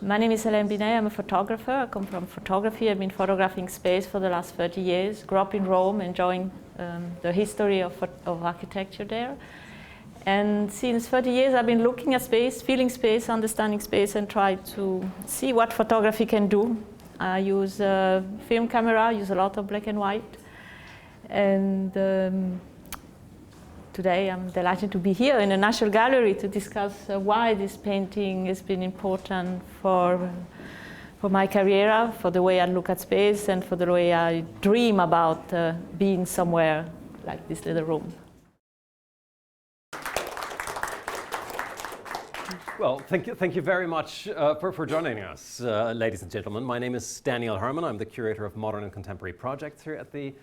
My name is Hélène Binet. I'm a photographer. I come from photography. I've been photographing space for the last 30 years. Grew up in Rome, enjoying the history of architecture there. And since 30 years, I've been looking at space, feeling space, understanding space, and try to see what photography can do. I use a film camera, I use a lot of black and white. And today I'm delighted to be here in the National Gallery to discuss why this painting has been important for my career, for the way I look at space, and for the way I dream about being somewhere like this little room. Well, thank you very much for joining us, ladies and gentlemen. My name is Herman. I'm the curator of modern and contemporary projects here at the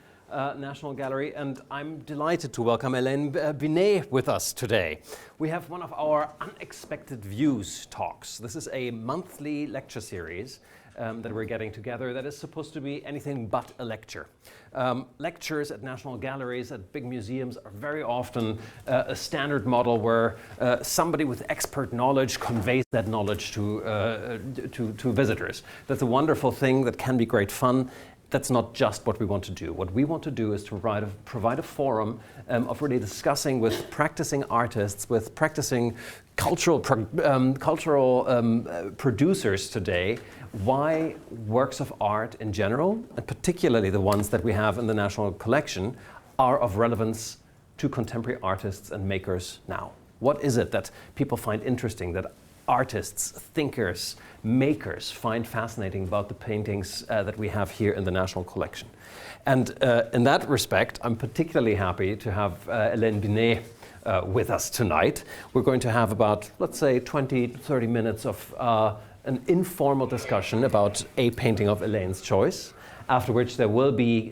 National Gallery, and I'm delighted to welcome Hélène Binet with us today. We have one of our Unexpected Views talks. This is a monthly lecture series that we're getting together that is supposed to be anything but a lecture. Lectures at national galleries, at big museums, are very often a standard model where somebody with expert knowledge conveys that knowledge to visitors. That's a wonderful thing that can be great fun. That's not just what we want to do. What we want to do is to provide a forum of really discussing with practicing artists, with practicing cultural producers today, why works of art in general, and particularly the ones that we have in the National Collection, are of relevance to contemporary artists and makers now. What is it that people find interesting, that artists, thinkers, makers find fascinating about the paintings that we have here in the National Collection? And in that respect, I'm particularly happy to have Hélène Binet with us tonight. We're going to have about, let's say, 20-30 minutes of an informal discussion about a painting of Hélène's choice, after which there will be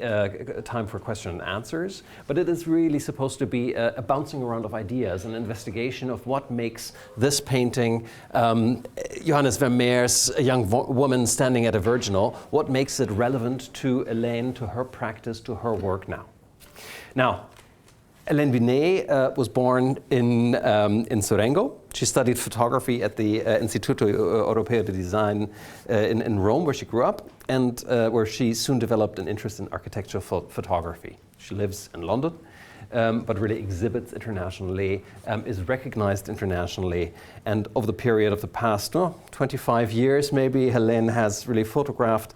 time for question and answers. But it is really supposed to be a bouncing around of ideas, an investigation of what makes this painting, Johannes Vermeer's A Young Woman Standing at a Virginal, what makes it relevant to Hélène, to her practice, to her work now. Now, Hélène Binet was born in Sorengo. She studied photography at the Istituto Europeo di Design in Rome, where she grew up, and where she soon developed an interest in architectural photography. She lives in London, but really exhibits internationally, is recognized internationally, and over the period of the past 25 years, maybe, Hélène has really photographed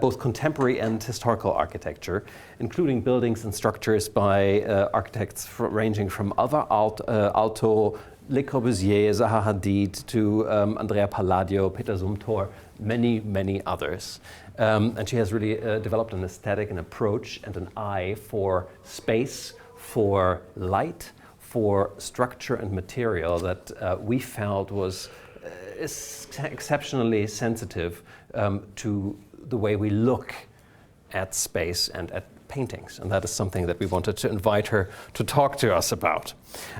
both contemporary and historical architecture, including buildings and structures by architects ranging from Alto, Le Corbusier, Zaha Hadid, to Andrea Palladio, Peter Zumthor, many others. And she has really developed an aesthetic, an approach, and an eye for space, for light, for structure and material that we felt was exceptionally sensitive to the way we look at space and at paintings, and that is something that we wanted to invite her to talk to us about.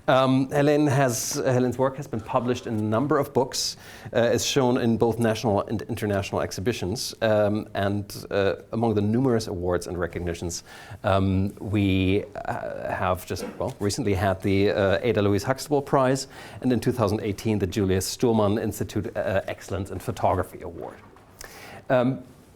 Hélène's work has been published in a number of books, is shown in both national and international exhibitions, and among the numerous awards and recognitions, we have just recently had the Ada Louise Huxtable Prize, and in 2018 the Julius Stuhlmann Institute Excellence in Photography Award.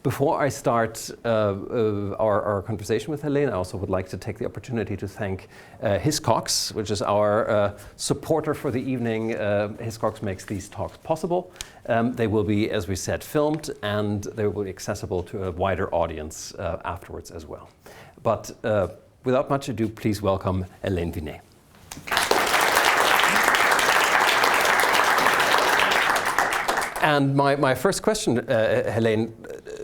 Before I start our conversation with Hélène, I also would like to take the opportunity to thank Hiscox, which is our supporter for the evening. Hiscox makes these talks possible. They will be, as we said, filmed, and they will be accessible to a wider audience afterwards as well. But without much ado, please welcome Hélène Binet. And my first question, Hélène,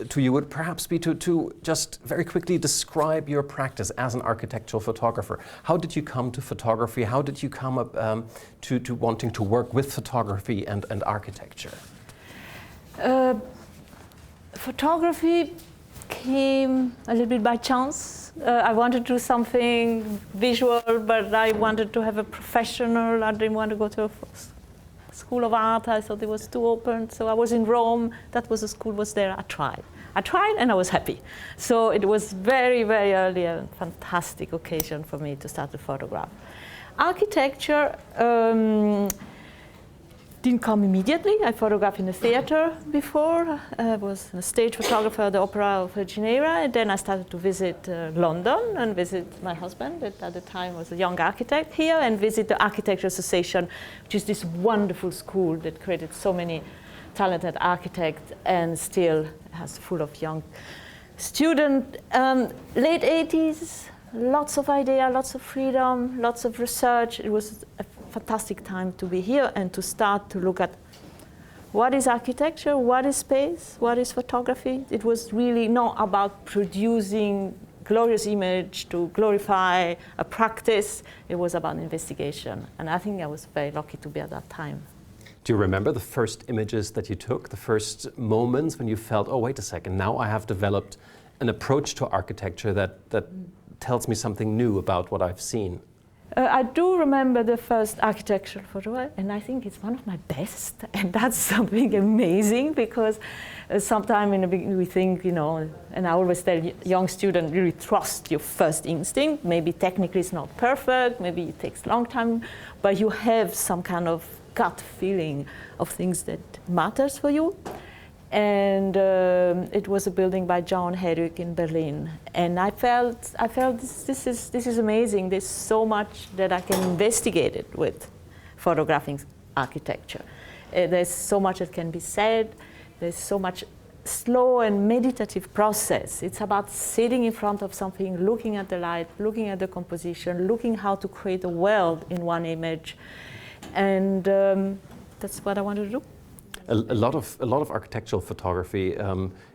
to you would perhaps be to just very quickly describe your practice as an architectural photographer. How did you come to photography? How did you come up to wanting to work with photography and architecture? Photography came a little bit by chance. I wanted to do something visual, but I wanted to have a professional. I didn't want to go to a School of Art. I thought it was too open. So I was in Rome. That was the school was there. I tried and I was happy. So it was very, very early, a fantastic occasion for me to start to photograph. Architecture, didn't come immediately. I photographed in a theater before. I was a stage photographer at the Opera of Virginia, and then I started to visit London and visit my husband, that at the time was a young architect here, and visit the Architecture Association, which is this wonderful school that created so many talented architects and still has full of young students. Late 80s, lots of ideas, lots of freedom, lots of research. It was a fantastic time to be here and to start to look at what is architecture, what is space, what is photography. It was really not about producing glorious image to glorify a practice. It was about investigation. And I think I was very lucky to be at that time. Do you remember the first images that you took, the first moments when you felt, oh, wait a second, now I have developed an approach to architecture that tells me something new about what I've seen? I do remember the first architectural photo, and I think it's one of my best, and that's something amazing, because sometimes in the beginning we think, you know, and I always tell young students, really trust your first instinct. Maybe technically it's not perfect, maybe it takes a long time, but you have some kind of gut feeling of things that matters for you. And it was a building by John Herrick in Berlin, and I felt this is amazing. There's so much that I can investigate it with photographing architecture. There's so much that can be said. There's so much slow and meditative process. It's about sitting in front of something, looking at the light, looking at the composition, looking how to create a world in one image, and that's what I wanted to do. A lot of architectural photography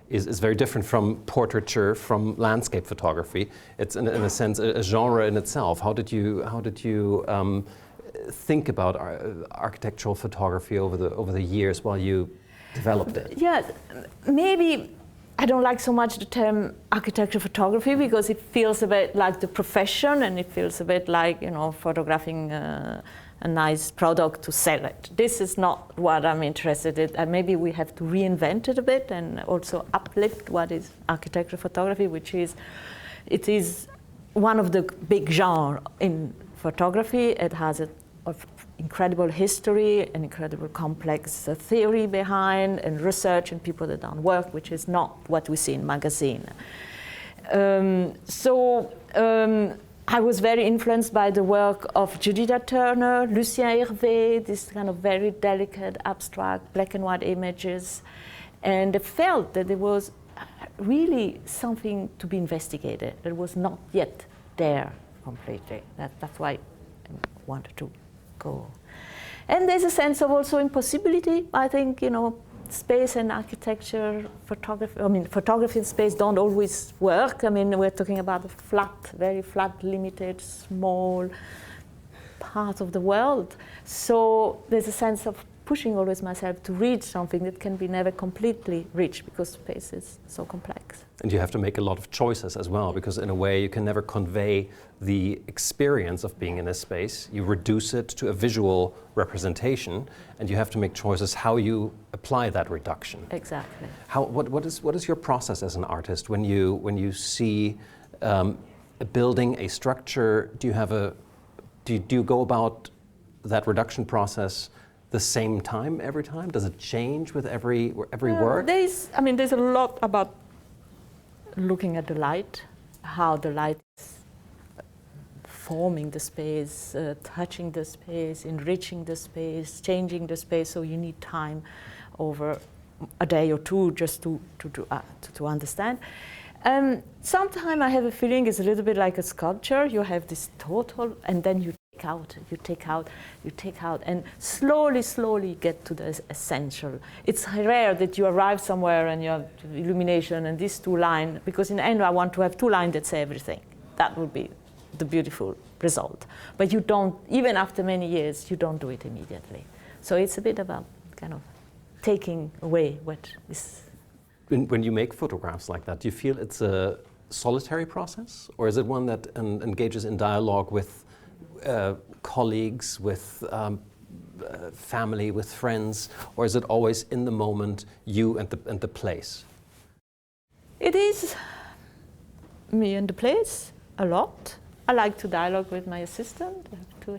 is very different from portraiture, from landscape photography. It's in a sense a genre in itself. How did you think about architectural photography over the years while you developed it? Yeah, maybe I don't like so much the term architectural photography because it feels a bit like the profession, and it feels a bit like, you know, photographing a nice product to sell it. This is not what I'm interested in. And maybe we have to reinvent it a bit and also uplift what is architectural photography, which is, it is one of the big genres in photography. It has an incredible history, an incredible complex theory behind, and research, and people that done work, which is not what we see in magazine. I was very influenced by the work of Judith Turner, Lucien Hervé, this kind of very delicate, abstract, black and white images. And I felt that there was really something to be investigated that was not yet there completely. That's why I wanted to go. And there's a sense of also impossibility. I think, you know, space and architecture, photography and space don't always work. I mean, we're talking about a flat, very flat, limited, small part of the world. So there's a sense of pushing always myself to reach something that can be never completely reached because space is so complex. And you have to make a lot of choices as well, because in a way you can never convey the experience of being in a space. You reduce it to a visual representation, and you have to make choices how you apply that reduction. Exactly. What is your process as an artist when you see a building, a structure? Do you go about that reduction process the same time every time? Does it change with every work? There's a lot about looking at the light, how the light is forming the space, touching the space, enriching the space, changing the space. So you need time over a day or two just to understand. Sometimes I have a feeling it's a little bit like a sculpture. You have this total, and then you take out, and slowly get to the essential. It's rare that you arrive somewhere and you have illumination and these two lines, because in the end I want to have two lines that say everything. That would be the beautiful result. But you don't, even after many years, you don't do it immediately. So it's a bit about kind of taking away what is. When you make photographs like that, do you feel it's a solitary process, or is it one that engages in dialogue with colleagues, with family, with friends, or is it always in the moment, you and the place? It is me and the place a lot, I like to dialogue with my assistant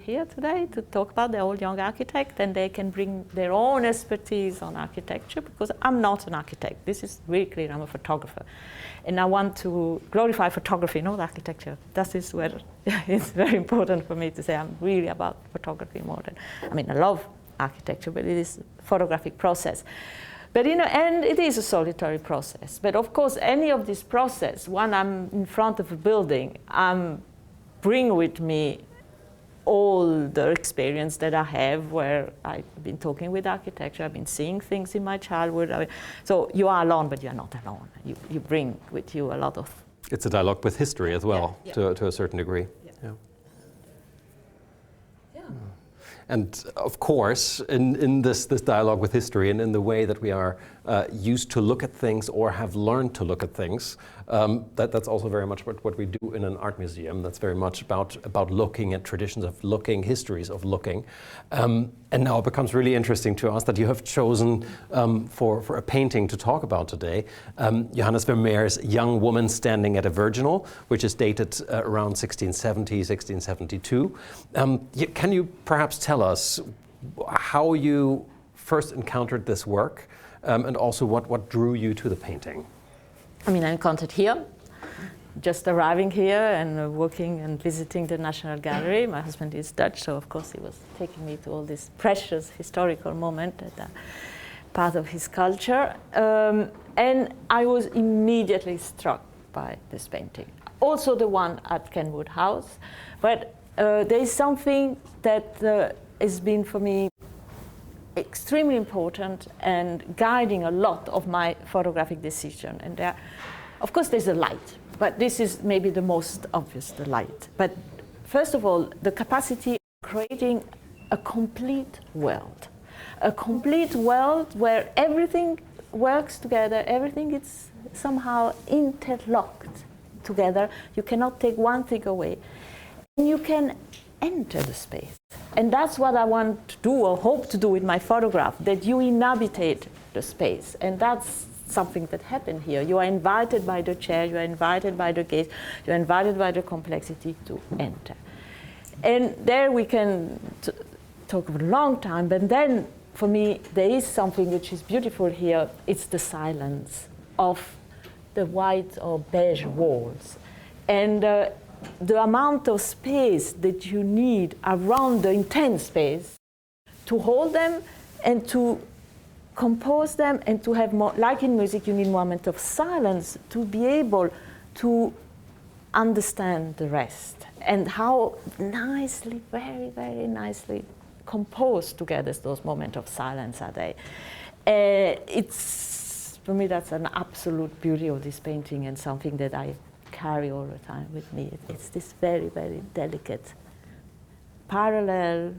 here today to talk about the old young architect, and they can bring their own expertise on architecture, because I'm not an architect. This is really clear, I'm a photographer. And I want to glorify photography, not architecture. That is where it's very important for me to say I'm really about photography more than, I mean, I love architecture, but it is a photographic process. But and it is a solitary process. But of course, any of this process, when I'm in front of a building, I'm bring with me all the experience that I have, where I've been talking with architecture, I've been seeing things in my childhood. So you are alone, but you are not alone. You bring with you a lot of... It's a dialogue with history as well, to a certain degree. Yeah. And of course, in this dialogue with history and in the way that we are used to look at things or have learned to look at things, that's also very much what we do in an art museum. That's very much about looking at traditions of looking, histories of looking. And now it becomes really interesting to us that you have chosen for a painting to talk about today, Johannes Vermeer's Young Woman Standing at a Virginal, which is dated around 1670, 1672. Can you perhaps tell us how you first encountered this work, and also what drew you to the painting? I mean, I encountered here, just arriving here and working and visiting the National Gallery. My husband is Dutch, so of course he was taking me to all this precious historical moment that are part of his culture. And I was immediately struck by this painting. Also the one at Kenwood House. But there is something that has been for me extremely important and guiding a lot of my photographic decision. And there, of course, there's a light, but this is maybe the most obvious, the light. But first of all, the capacity of creating a complete world where everything works together, everything is somehow interlocked together. You cannot take one thing away. And you can enter the space. And that's what I want to do, or hope to do with my photograph, that you inhabitate the space. And that's something that happened here. You are invited by the chair, you are invited by the gaze, you are invited by the complexity to enter. And there we can talk for a long time, but then for me there is something which is beautiful here. It's the silence of the white or beige walls. And the amount of space that you need around the intense space to hold them and to compose them and to have more, like in music, you need a moment of silence to be able to understand the rest, and how nicely, very, very nicely composed together those moments of silence are they. It's, for me, that's an absolute beauty of this painting and something that I carry all the time with me. It's this very, very delicate, parallel,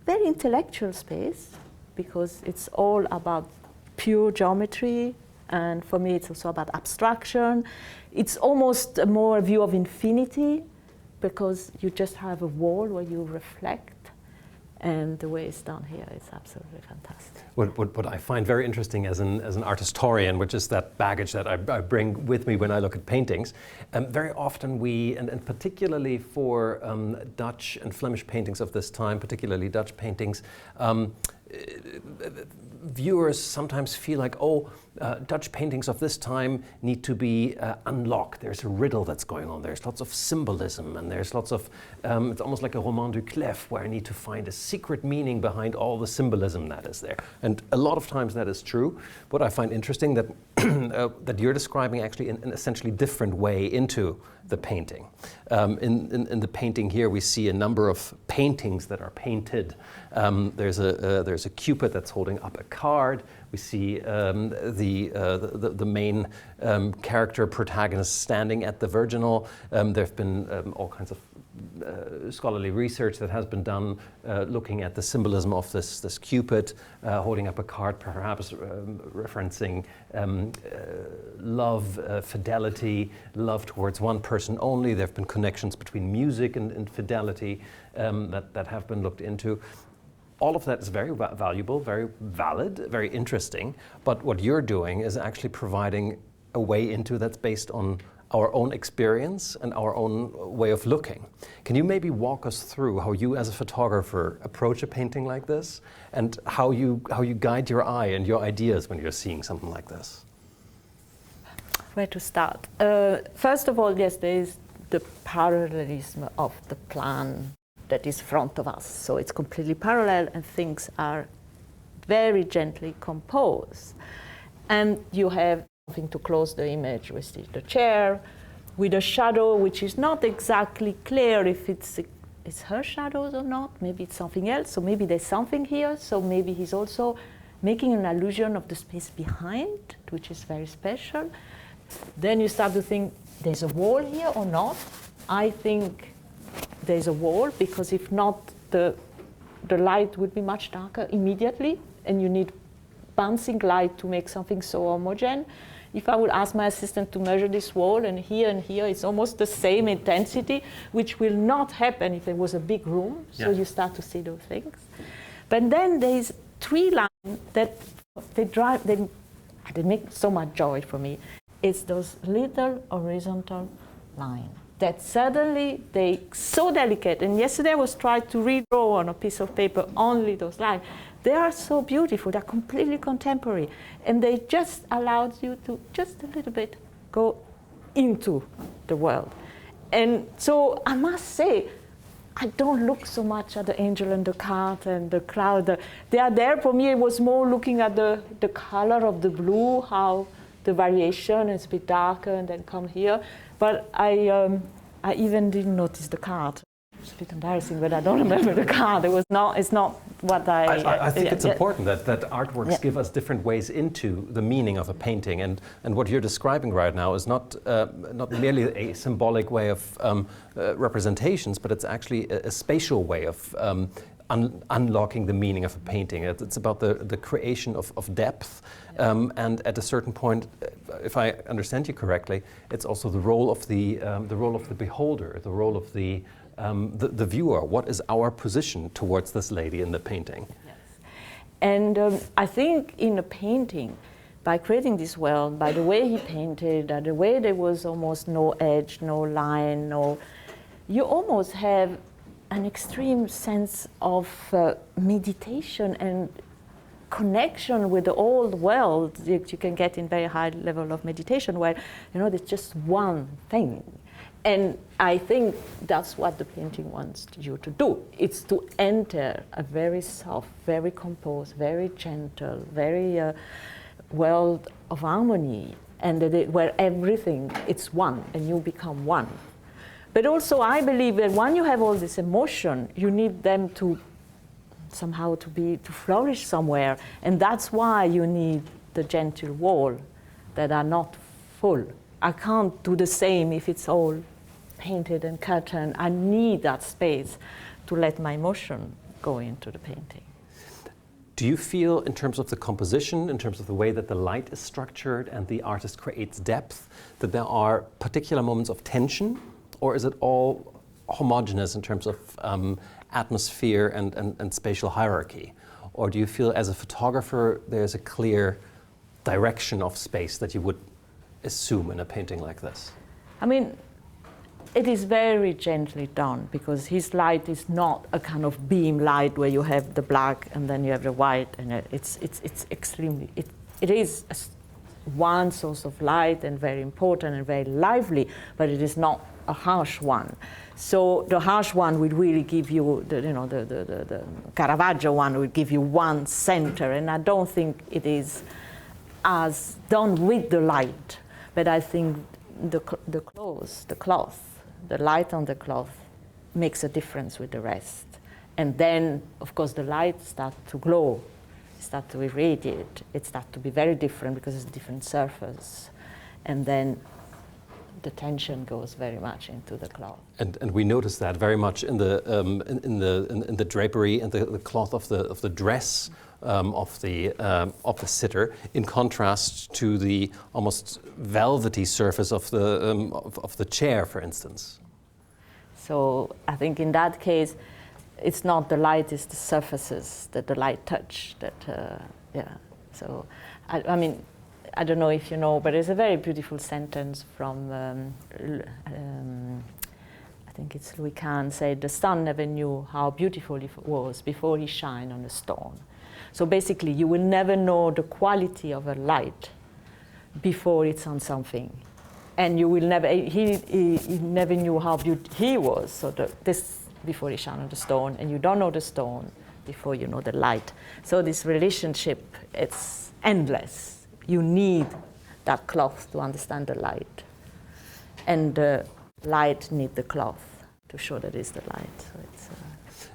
very intellectual space, because it's all about pure geometry, and for me it's also about abstraction. It's almost a more view of infinity, because you just have a wall where you reflect, and the way it's done here is absolutely fantastic. What I find very interesting as an art historian, which is that baggage that I bring with me when I look at paintings, very often we, and particularly for Dutch and Flemish paintings of this time, particularly Dutch paintings, viewers sometimes feel like, Dutch paintings of this time need to be unlocked. There's a riddle that's going on. There's lots of symbolism, and there's lots of, it's almost like a roman du clef, where I need to find a secret meaning behind all the symbolism that is there. And a lot of times that is true. What I find interesting that that you're describing actually an essentially different way into the painting. In the painting here, we see a number of paintings that are painted. There's a Cupid that's holding up a card. We see the main character protagonist standing at the Virginal. There have been all kinds of scholarly research that has been done looking at the symbolism of this Cupid holding up a card, perhaps referencing love, fidelity, love towards one person only. There have been connections between music and fidelity that have been looked into. All of that is very valuable, very valid, very interesting, but what you're doing is actually providing a way into that's based on our own experience and our own way of looking. Can you maybe walk us through how you as a photographer approach a painting like this, and how you guide your eye and your ideas when you're seeing something like this? Where to start? First of all, yes, there is the parallelism of the plan that is in front of us. So it's completely parallel and things are very gently composed. And you have something to close the image with the chair, with a shadow which is not exactly clear if it's her shadows or not. Maybe it's something else, so maybe there's something here. So maybe he's also making an allusion of the space behind, which is very special. Then you start to think, there's a wall here or not? I think there's a wall, because if not, the light would be much darker immediately, and you need bouncing light to make something so homogeneous. If I would ask my assistant to measure this wall, and here, it's almost the same intensity, which will not happen if it was a big room. So you start to see those things. But then there's three lines that they make so much joy for me. It's those little horizontal lines that suddenly they're so delicate. And yesterday I was trying to redraw on a piece of paper only those lines. They are so beautiful, they're completely contemporary. And they just allowed you to just a little bit go into the world. And so I must say, I don't look so much at the angel and the cart and the cloud. They are there. For me, it was more looking at the color of the blue, how the variation is a bit darker and then come here. But I even didn't notice the card. It's a bit embarrassing, but I don't remember the card. It's not what I think it's important that artworks give us different ways into the meaning of a painting, and what you're describing right now is not merely a symbolic way of representations, but it's actually a spatial way of unlocking the meaning of a painting. It's about the creation of depth, and at a certain point, if I understand you correctly, it's also the role of the beholder, the role of the viewer. What is our position towards this lady in the painting? Yes. And I think in a painting, by creating this world, by the way he painted, the way there was almost no edge, no line, you almost have an extreme sense of meditation and connection with the old world that you can get in very high level of meditation, where there's just one thing. And I think that's what the painting wants you to do. It's to enter a very soft, very composed, very gentle, very world of harmony, and where everything, it's one, and you become one. But also I believe that when you have all this emotion, you need them to somehow to flourish somewhere. And that's why you need the gentle wall that are not full. I can't do the same if it's all painted and curtained. I need that space to let my emotion go into the painting. Do you feel, in terms of the composition, in terms of the way that the light is structured and the artist creates depth, that there are particular moments of tension? Or is it all homogeneous in terms of atmosphere and spatial hierarchy? Or do you feel, as a photographer, there's a clear direction of space that you would assume in a painting like this? I mean, it is very gently done, because his light is not a kind of beam light where you have the black and then you have the white, and it's extremely, it is one source of light and very important and very lively, but it is not a harsh one. So the harsh one would really give you, the Caravaggio one would give you one center, and I don't think it is as done with the light, but I think the cloth, the light on the cloth makes a difference with the rest. And then, of course, the light starts to glow, starts to irradiate, it starts to be very different because it's a different surface. And then the tension goes very much into the cloth. And we notice that very much in the drapery and the cloth of the dress of the sitter, in contrast to the almost velvety surface of the chair, for instance. So I think in that case, it's not the light; it's the surfaces that the light touch. So I mean, I don't know if you know, but there's a very beautiful sentence from, I think it's Louis Kahn, said, the sun never knew how beautiful it was before he shined on a stone. So basically, you will never know the quality of a light before it's on something. And you will never, he never knew how beautiful he was, so this before he shone on the stone, and you don't know the stone before you know the light. So this relationship, it's endless. You need that cloth to understand the light. And the light need the cloth to show that it's the light. So it's,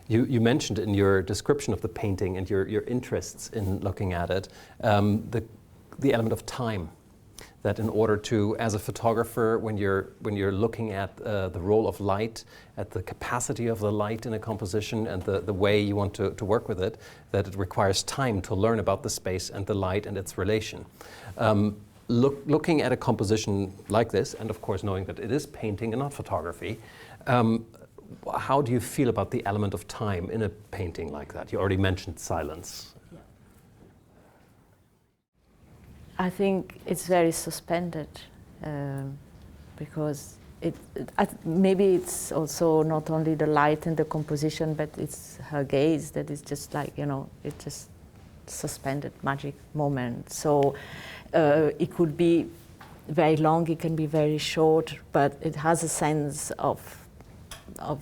you mentioned in your description of the painting and your interests in looking at it, the element of time. That in order to, as a photographer, when you're looking at the role of light, at the capacity of the light in a composition and the way you want to work with it, that it requires time to learn about the space and the light and its relation. Looking at a composition like this, and of course knowing that it is painting and not photography, how do you feel about the element of time in a painting like that? You already mentioned silence. I think it's very suspended because maybe it's also not only the light and the composition, but it's her gaze that is just like, it's just suspended magic moment. So it could be very long, it can be very short, but it has a sense of for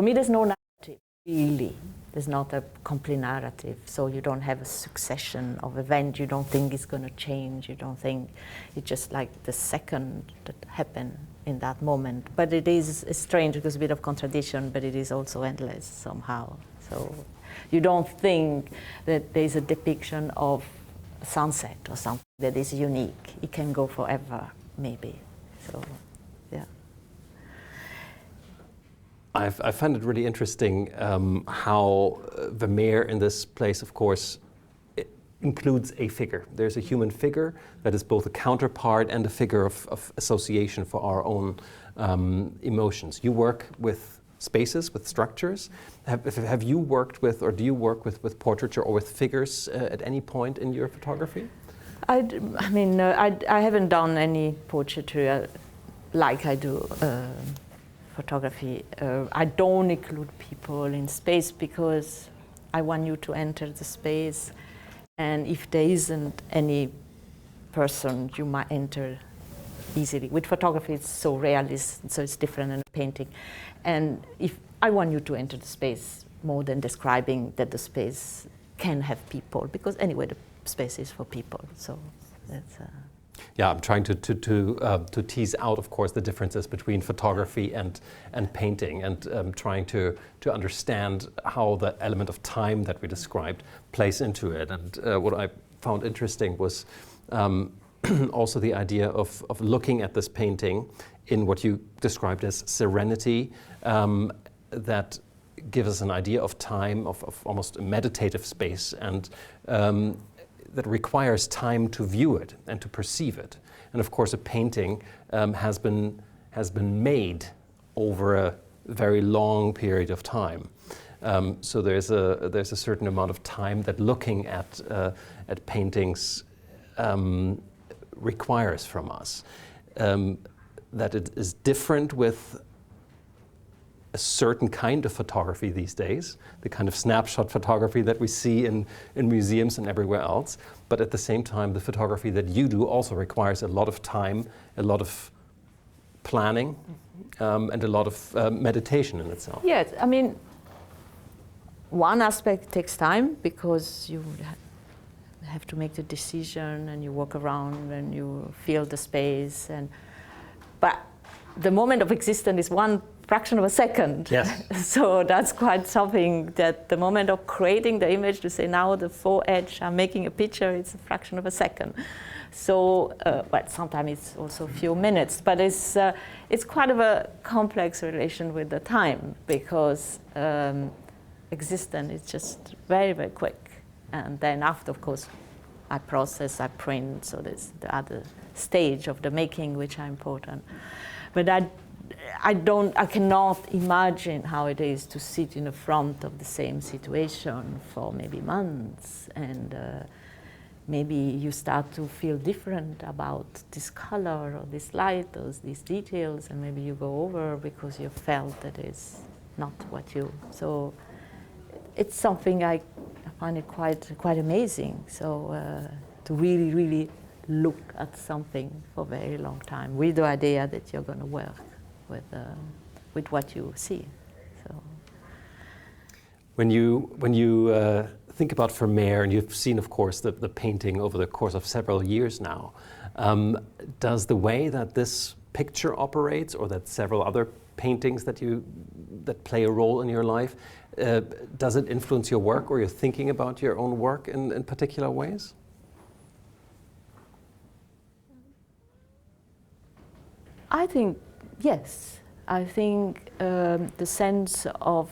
me there's no narrative, really. There's not a complete narrative, so you don't have a succession of events. You don't think it's going to change. You don't think it's just like the second that happened in that moment. But it is strange because it's a bit of contradiction, but it is also endless somehow. So you don't think that there's a depiction of a sunset or something that is unique. It can go forever, maybe. So, yeah. I find it really interesting how Vermeer in this place, of course, includes a figure. There's a human figure that is both a counterpart and a figure of association for our own emotions. You work with spaces, with structures. Have you worked with, or do you work with portraiture or with figures at any point in your photography? I haven't done any portraiture like I do photography. I don't include people in space because I want you to enter the space, and if there isn't any person, you might enter easily. With photography, it's so realist, so it's different than a painting. And if I want you to enter the space more than describing that the space can have people, because anyway, the space is for people. So that's. Yeah, I'm trying to tease out, of course, the differences between photography and painting, and trying to understand how the element of time that we described plays into it. And what I found interesting was also the idea of looking at this painting in what you described as serenity, that gives us an idea of time, of almost a meditative space, and that requires time to view it and to perceive it. And of course, a painting has been made over a very long period of time. So there's a certain amount of time that looking at paintings requires from us. That it is different with a certain kind of photography these days, the kind of snapshot photography that we see in museums and everywhere else. But at the same time, the photography that you do also requires a lot of time, a lot of planning, and a lot of meditation in itself. Yes, I mean, one aspect takes time because you have to make the decision and you walk around and you feel the space. But the moment of existence is one fraction of a second. Yes. So that's quite something, that the moment of creating the image, to say now the foredge, I'm making a picture, it's a fraction of a second. So, but sometimes it's also a few minutes, but it's quite of a complex relation with the time, because existence is just very, very quick. And then after, of course, I process, I print, so there's the other stage of the making which are important. But I cannot imagine how it is to sit in the front of the same situation for maybe months and maybe you start to feel different about this color or this light or these details, and maybe you go over because you felt that it's not what you. So it's something I find it quite amazing. So to really look at something for a very long time with the idea that you're going to work with what you see. So when you think about Vermeer, and you've seen, of course, the painting over the course of several years now, does the way that this picture operates, or that several other paintings that play a role in your life, does it influence your work or your thinking about your own work in particular ways? I think yes. I think the sense of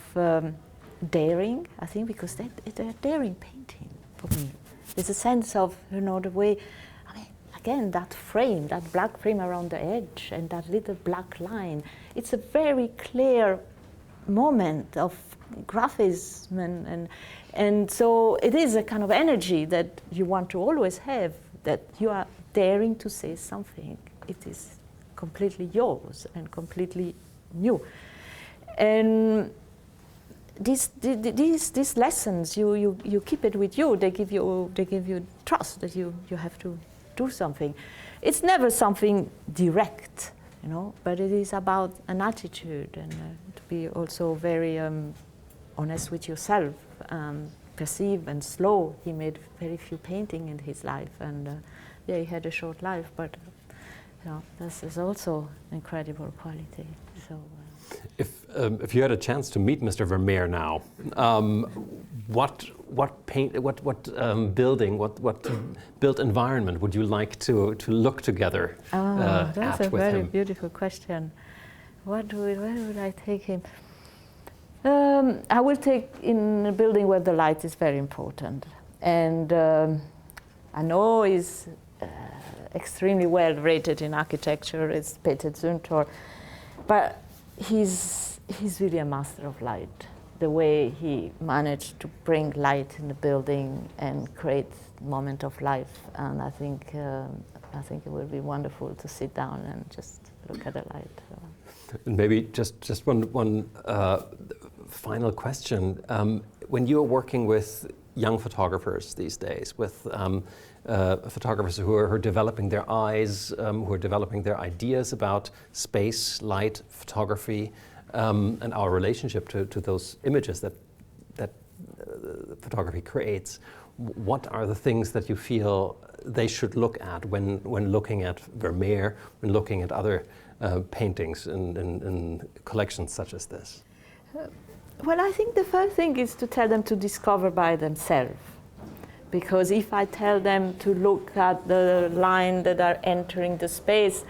daring, I think, because they're a daring painting for me. There's a sense of, the way, I mean, again, that frame, that black frame around the edge and that little black line, it's a very clear moment of graphism, and so it is a kind of energy that you want to always have, that you are daring to say something. It is completely yours and completely new. And these lessons, you keep it with you. They give you trust that you have to do something. It's never something direct, but it is about an attitude, and to be also very honest with yourself, perceive and slow. He made very few paintings in his life, and he had a short life, but this is also incredible quality. So. If you had a chance to meet Mr. Vermeer now, what building, what built environment would you like to look together that's at a with very him? beautiful question. Where would I take him? I will take in a building where the light is very important, and I know he's extremely well rated in architecture. It's Peter Zumthor, but he's really a master of light. The way he managed to bring light in the building and create a moment of life, and I think it will be wonderful to sit down and just look at the light. And maybe just one final question. When you're working with young photographers these days, with photographers who are developing their eyes, who are developing their ideas about space, light, photography, and our relationship to those images that photography creates, what are the things that you feel they should look at when looking at Vermeer, when looking at other paintings in collections such as this? Well, I think the first thing is to tell them to discover by themselves. Because if I tell them to look at the line that are entering the space,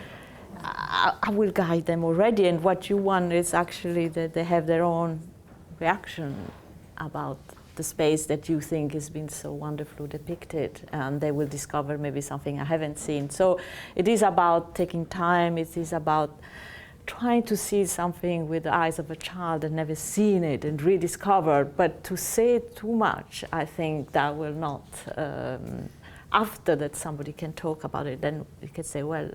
I will guide them already. And what you want is actually that they have their own reaction about the space that you think has been so wonderfully depicted. And they will discover maybe something I haven't seen. So it is about taking time. It is about trying to see something with the eyes of a child and never seen it and rediscover. But to say too much, I think that will not. After that, somebody can talk about it. Then you can say, well,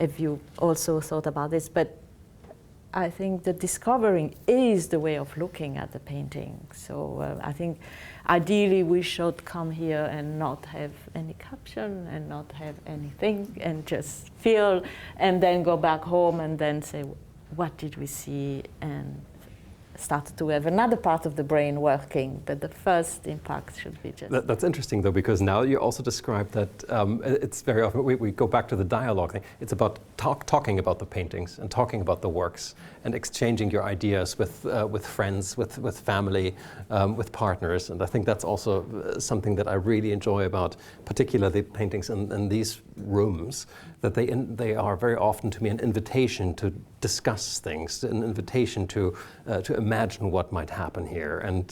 have you also thought about this? But I think the discovering is the way of looking at the painting. So I think ideally we should come here and not have any caption and not have anything and just feel, and then go back home and then say, what did we see? And start to have another part of the brain working, but the first impact should be just... That's interesting, though, because now you also describe that it's very often, we go back to the dialogue thing. It's about talking about the paintings and talking about the works and exchanging your ideas with friends, with family, with partners. And I think that's also something that I really enjoy about particularly paintings in these rooms, that they are very often to me an invitation to discuss things, an invitation to imagine what might happen here, and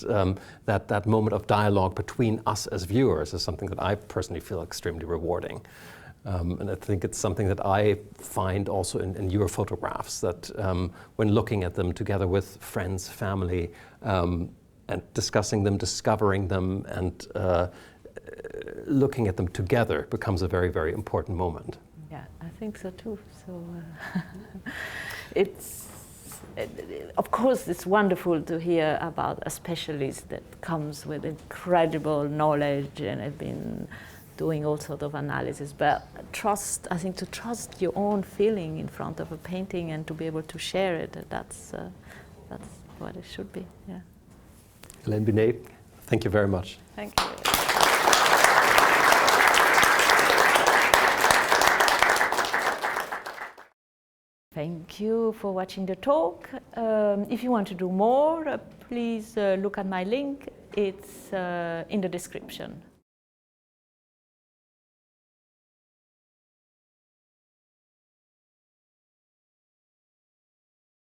that moment of dialogue between us as viewers is something that I personally feel extremely rewarding. And I think it's something that I find also in your photographs, that when looking at them together with friends, family, and discussing them, discovering them, and looking at them together becomes a very, very important moment. Yeah, I think so too. So it's, of course, it's wonderful to hear about a specialist that comes with incredible knowledge and have been doing all sorts of analysis. But trust, I think, to trust your own feeling in front of a painting and to be able to share it, that's what it should be. Yeah. Hélène Binet, thank you very much. Thank you. Thank you for watching the talk. If you want to do more, please look at my link. It's in the description.